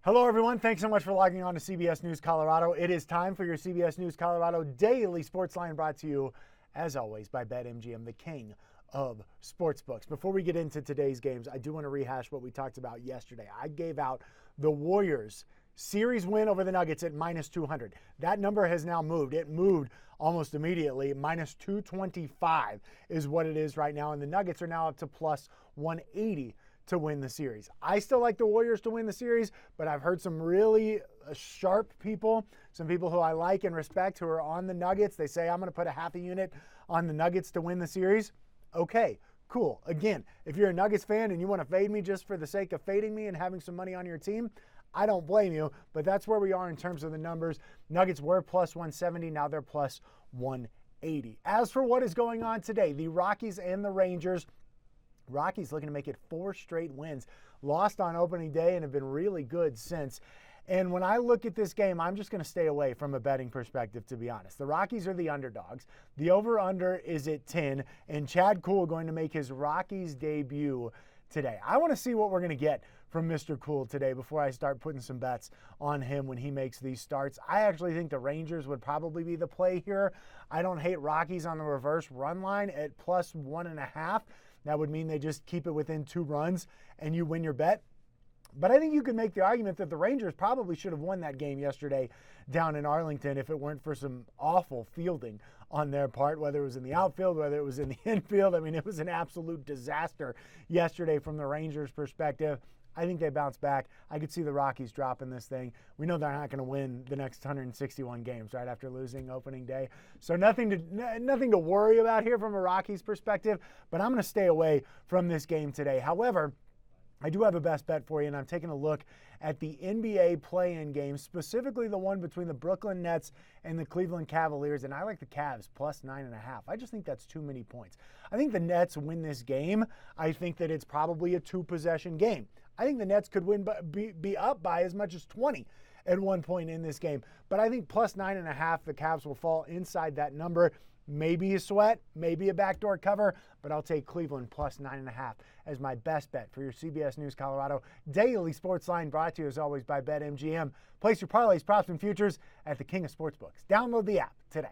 Hello, everyone. Thanks so much for logging on to CBS News Colorado. It is time for your CBS News Colorado daily sports line, brought to you, as always, by BetMGM, the king of sportsbooks. Before we get into today's games, I do want to rehash what we talked about yesterday. I gave out the Warriors series win over the Nuggets at minus 200. That number has now moved. It moved almost immediately. Minus 225 is what it is right now, and the Nuggets are now up to plus 180 to win the series. I still like the Warriors to win the series, but I've heard some really sharp people, some people who I like and respect, who are on the Nuggets. They say, I'm going to put a half a unit on the Nuggets to win the series. Okay, cool. Again, if you're a Nuggets fan and you want to fade me just for the sake of fading me and having some money on your team, I don't blame you, but that's where we are in terms of the numbers. Nuggets were plus 170, now they're plus 180. As for what is going on today, the Rockies and the Rangers. Rockies looking to make it 4 straight wins. Lost on opening day and have been really good since. And when I look at this game, I'm just going to stay away from a betting perspective, to be honest. The Rockies are the underdogs. The over-under is at 10, and Chad Kuhl going to make his Rockies debut today. I want to see what we're going to get from Mr. Kuhl today before I start putting some bets on him when he makes these starts. I actually think the Rangers would probably be the play here. I don't hate Rockies on the reverse run line at plus 1.5. That would mean they just keep it within 2 runs and you win your bet. But I think you could make the argument that the Rangers probably should have won that game yesterday down in Arlington if it weren't for some awful fielding on their part, whether it was in the outfield, whether it was in the infield. I mean, it was an absolute disaster yesterday from the Rangers' perspective. I think they bounce back. I could see the Rockies dropping this thing. We know they're not going to win the next 161 games right after losing opening day. So nothing to worry about here from a Rockies perspective, but I'm going to stay away from this game today. However, I do have a best bet for you, and I'm taking a look at the NBA play-in game, specifically the one between the Brooklyn Nets and the Cleveland Cavaliers, and I like the Cavs plus 9.5. I just think that's too many points. I think the Nets win this game. I think that it's probably a 2-possession game. I think the Nets could win, be up by as much as 20 at one point in this game. But I think plus 9.5, the Cavs will fall inside that number. Maybe a sweat, maybe a backdoor cover, but I'll take Cleveland plus 9.5 as my best bet for your CBS News Colorado daily sports line, brought to you as always by BetMGM. Place your parlays, props, and futures at the King of Sportsbooks. Download the app today.